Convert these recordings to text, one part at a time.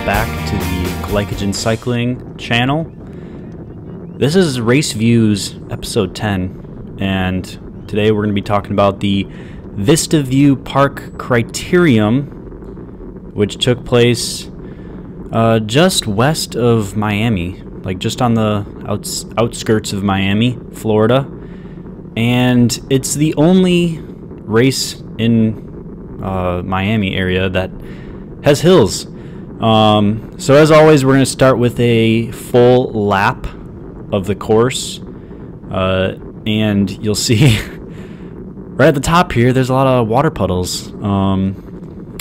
back to the Glycogen Cycling channel. This is RaceViews episode 10, and today we're going to be talking about the Vista View Park Criterium, which took place just west of Miami, like just on the outskirts of Miami, Florida. And it's the only race in Miami area that has hills. So as always, we're going to start with a full lap of the course, and you'll see right at the top here there's a lot of water puddles.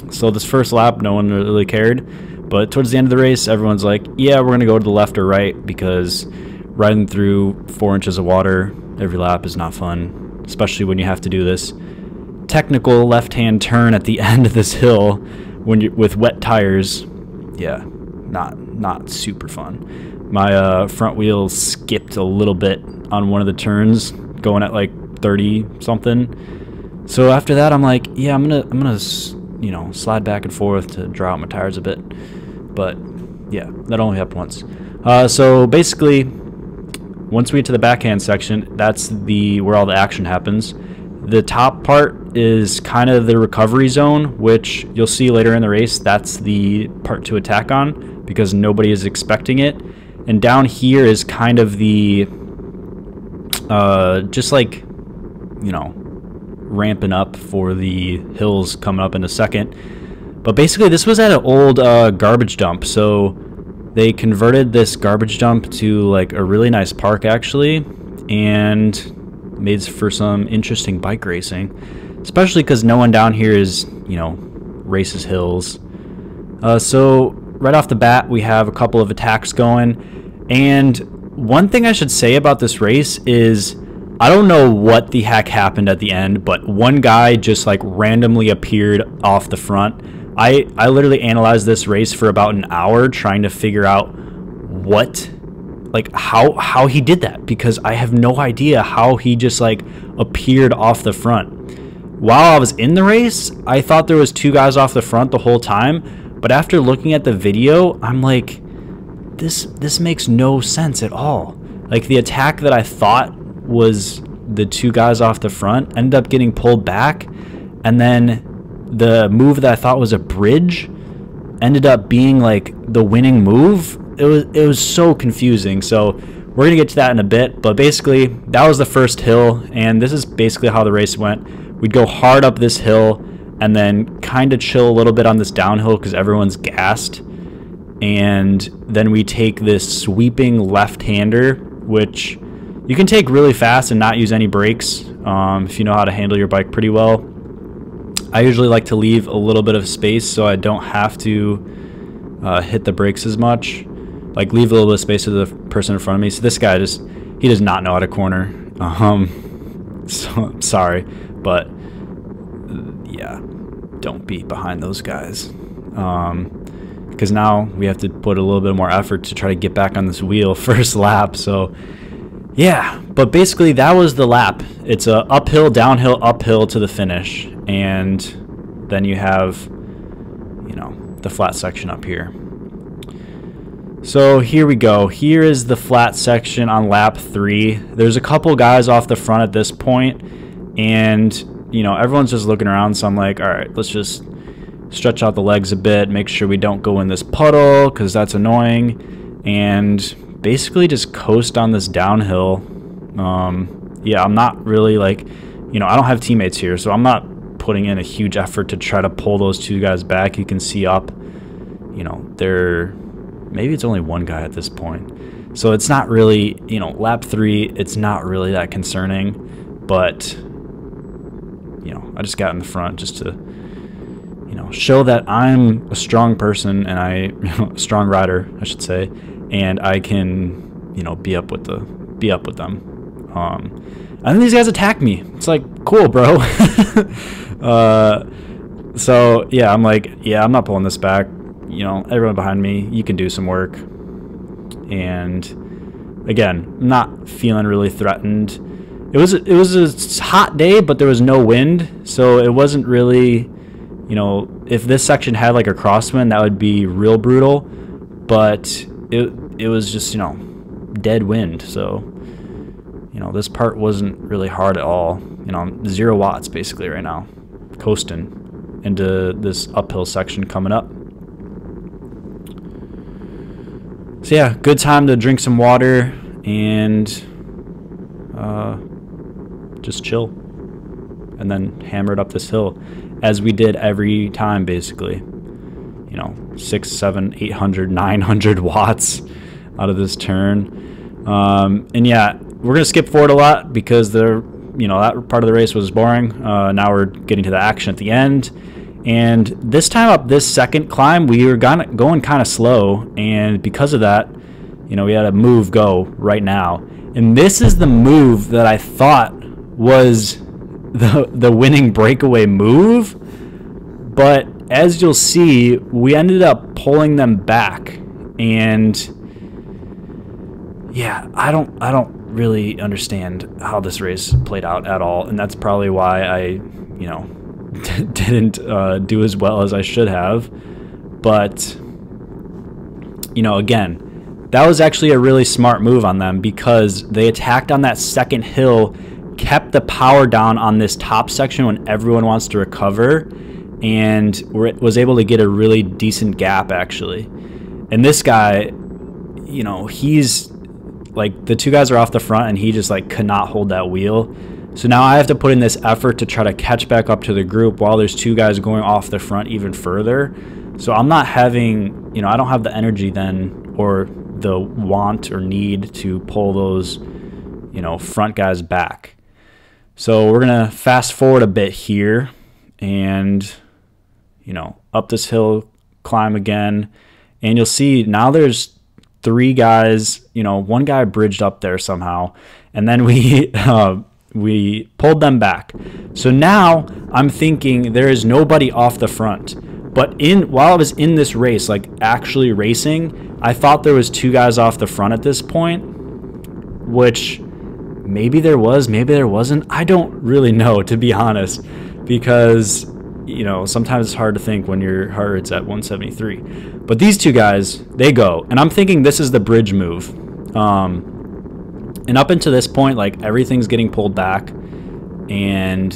So this first lap no one really cared, but towards the end of the race everyone's like, yeah, we're going to go to the left or right, because riding through 4 inches of water every lap is not fun, especially when you have to do this technical left-hand turn at the end of this hill when you with wet tires. Yeah, not super fun. My front wheel skipped a little bit on one of the turns, going at like 30 something. So after that, I'm like, yeah, I'm gonna you know, slide back and forth to draw out my tires a bit. But yeah, that only happened once. So basically, once we get to the backhand section, that's where all the action happens. The top part is kind of the recovery zone, which you'll see later in the race. That's the part to attack on because nobody is expecting it. And down here is kind of the just like, you know, ramping up for the hills coming up in a second. But basically this was at an old garbage dump, so they converted this garbage dump to like a really nice park actually, and made for some interesting bike racing, especially because no one down here is, you know, races hills. So right off the bat we have a couple of attacks going, and one thing I should say about this race is I don't know what the heck happened at the end, but one guy just like randomly appeared off the front. I literally analyzed this race for about an hour trying to figure out how he did that, because I have no idea how he just like appeared off the front. While I was in the race, I thought there was 2 guys off the front the whole time, but after looking at the video, I'm like, this makes no sense at all. Like, the attack that I thought was the 2 guys off the front ended up getting pulled back, and then the move that I thought was a bridge ended up being like the winning move. It was so confusing. So we're gonna get to that in a bit, but basically that was the first hill, and this is basically how the race went. We'd go hard up this hill and then kind of chill a little bit on this downhill because everyone's gassed, and then we take this sweeping left-hander, which you can take really fast and not use any brakes if you know how to handle your bike pretty well. I usually like to leave a little bit of space so I don't have to hit the brakes as much. Like, leave a little bit of space to the person in front of me. So this guy he does not know how to corner. So I'm sorry, but yeah, don't be behind those guys. Because now we have to put a little bit more effort to try to get back on this wheel first lap. So yeah, but basically that was the lap. It's a uphill, downhill, uphill to the finish, and then you have, you know, the flat section up here. So here we go. Here is the flat section on lap 3. There's a couple guys off the front at this point, and you know, everyone's just looking around, so I'm like, all right, let's just stretch out the legs a bit, make sure we don't go in this puddle because that's annoying, and basically just coast on this downhill. Yeah, I'm not really like, you know, I don't have teammates here, so I'm not putting in a huge effort to try to pull those 2 guys back. You can see up, you know, maybe it's only 1 guy at this point, so it's not really, you know, lap 3, it's not really that concerning. But you know, I just got in the front just to, you know, show that I'm a strong person, and you know, a strong rider, I should say, and I can, you know, be up with them. And then these guys attack me. It's like, cool, bro. So yeah, I'm like, yeah, I'm not pulling this back. You know, everyone behind me, you can do some work. And again, not feeling really threatened. It was a hot day, but there was no wind, so it wasn't really, you know, if this section had like a crosswind, that would be real brutal, but it was just, you know, dead wind. So, you know, this part wasn't really hard at all. You know, I'm 0 watts basically right now, coasting into this uphill section coming up. So yeah, good time to drink some water and just chill, and then hammer it up this hill as we did every time basically. You know, 600, 700, 800, 900 watts out of this turn. And yeah, we're gonna skip forward a lot because you know, that part of the race was boring. Now we're getting to the action at the end. And this time up this second climb, we were going kind of slow, and because of that, you know, we had a move go right now. And this is the move that I thought was the winning breakaway move, but as you'll see, we ended up pulling them back. And yeah, I don't really understand how this race played out at all, and that's probably why I, you know, didn't do as well as I should have. But, you know, again, that was actually a really smart move on them, because they attacked on that second hill, kept the power down on this top section when everyone wants to recover, and was able to get a really decent gap actually. And this guy, you know, he's like, the 2 guys are off the front and he just like could not hold that wheel. So now I have to put in this effort to try to catch back up to the group while there's 2 guys going off the front even further. So I'm not having, you know, I don't have the energy then, or the want or need to pull those, you know, front guys back. So we're going to fast forward a bit here and, you know, up this hill, climb again. And you'll see now there's 3 guys, you know, 1 guy bridged up there somehow. And then we pulled them back. So now I'm thinking there is nobody off the front. But while I was in this race, like actually racing, I thought there was 2 guys off the front at this point, which maybe there was, maybe there wasn't. I don't really know, to be honest, because, you know, sometimes it's hard to think when your heart rate's at 173. But these 2 guys, they go, and I'm thinking this is the bridge move. And up until this point, like, everything's getting pulled back, and,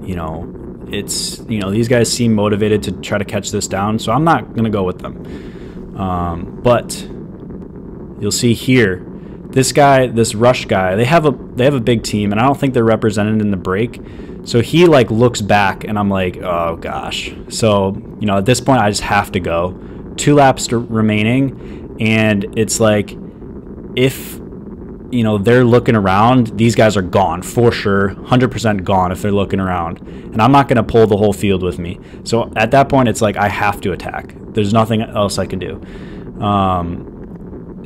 you know, it's, you know, these guys seem motivated to try to catch this down, so I'm not gonna go with them. But you'll see here, this guy, this Rush guy, they have a big team, and I don't think they're represented in the break. So he like looks back, and I'm like, oh gosh. So, you know, at this point I just have to go. 2 laps remaining, and it's like, if, you know, they're looking around, these guys are gone for sure, 100% gone if they're looking around, and I'm not going to pull the whole field with me. So at that point, it's like I have to attack. There's nothing else I can do.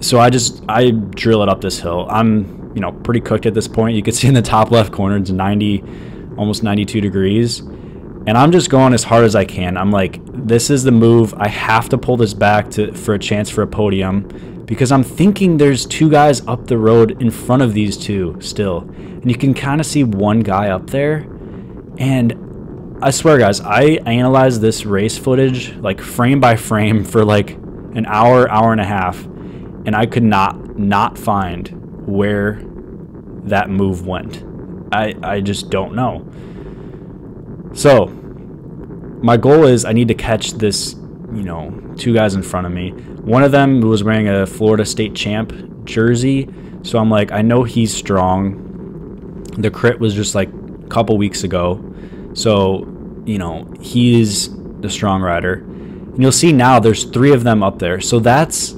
So I drill it up this hill. I'm, you know, pretty cooked at this point. You can see in the top left corner, it's 90, almost 92 degrees, and I'm just going as hard as I can. I'm like, this is the move. I have to pull this back for a chance for a podium, because I'm thinking there's 2 guys up the road in front of these 2 still. And you can kind of see 1 guy up there. And I swear, guys, I analyzed this race footage like frame by frame for like an hour, hour and a half. And I could not find where that move went. I just don't know. So my goal is I need to catch this, you know, 2 guys in front of me. One of them was wearing a Florida State champ jersey, so I'm like, I know he's strong. The crit was just like a couple weeks ago, so, you know, he's the strong rider. And you'll see now there's 3 of them up there, so that's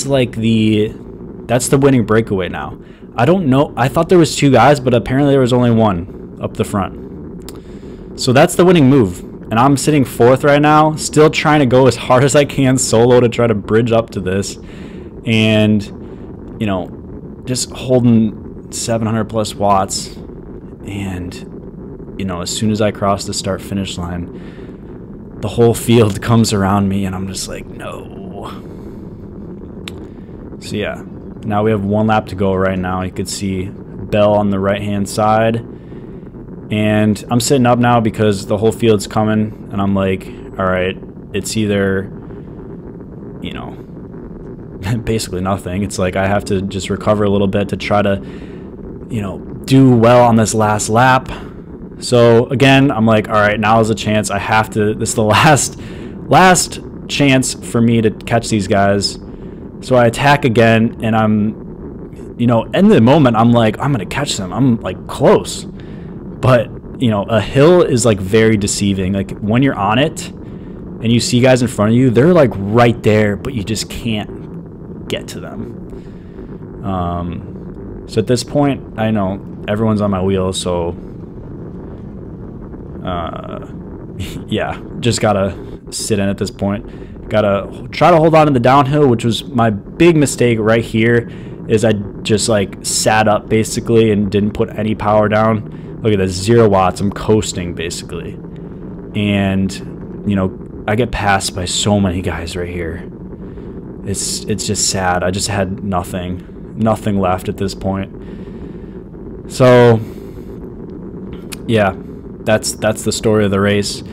like that's the winning breakaway now. I don't know, I thought there was 2 guys, but apparently there was only 1 up the front. So that's the winning move. And I'm sitting 4th right now, still trying to go as hard as I can solo to try to bridge up to this. And, you know, just holding 700 plus watts. And, you know, as soon as I cross the start finish line, the whole field comes around me, and I'm just like, no. So yeah, now we have 1 lap to go right now. You could see Bell on the right hand side. And I'm sitting up now because the whole field's coming, and I'm like, all right, it's either, you know, basically nothing. It's like I have to just recover a little bit to try to, you know, do well on this last lap. So again, I'm like, all right, now is a chance. I have to, this is the last chance for me to catch these guys. So I attack again, and I'm, you know, in the moment, I'm like, I'm going to catch them. I'm like close. But, you know, a hill is like very deceiving. Like when you're on it and you see guys in front of you, they're like right there, but you just can't get to them. So at this point, I know everyone's on my wheel, so yeah, just gotta sit in at this point. Gotta try to hold on to the downhill, which was my big mistake right here, is I just like sat up basically and didn't put any power down. Look at this, 0 watts, I'm coasting basically. And, you know, I get passed by so many guys right here. It's just sad. I just had nothing left at this point. So yeah, that's the story of the race.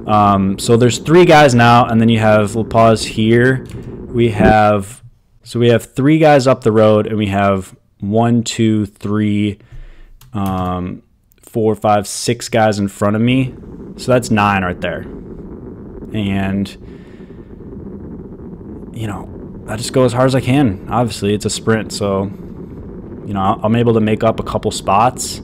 So there's 3 guys now, and then you have, we'll pause here. We have 3 guys up the road, and we have 1, 2, 3, 4, 5, 6 guys in front of me. So that's 9 right there. And, you know, I just go as hard as I can. Obviously, it's a sprint, so, you know, I'm able to make up a couple spots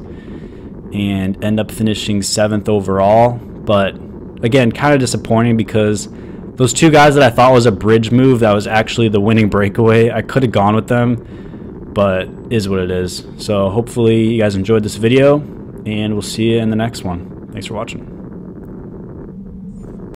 and end up finishing 7th overall. But again, kind of disappointing because those 2 guys that I thought was a bridge move, that was actually the winning breakaway. I could have gone with them, but is what it is. So hopefully you guys enjoyed this video, and we'll see you in the next one. Thanks for watching.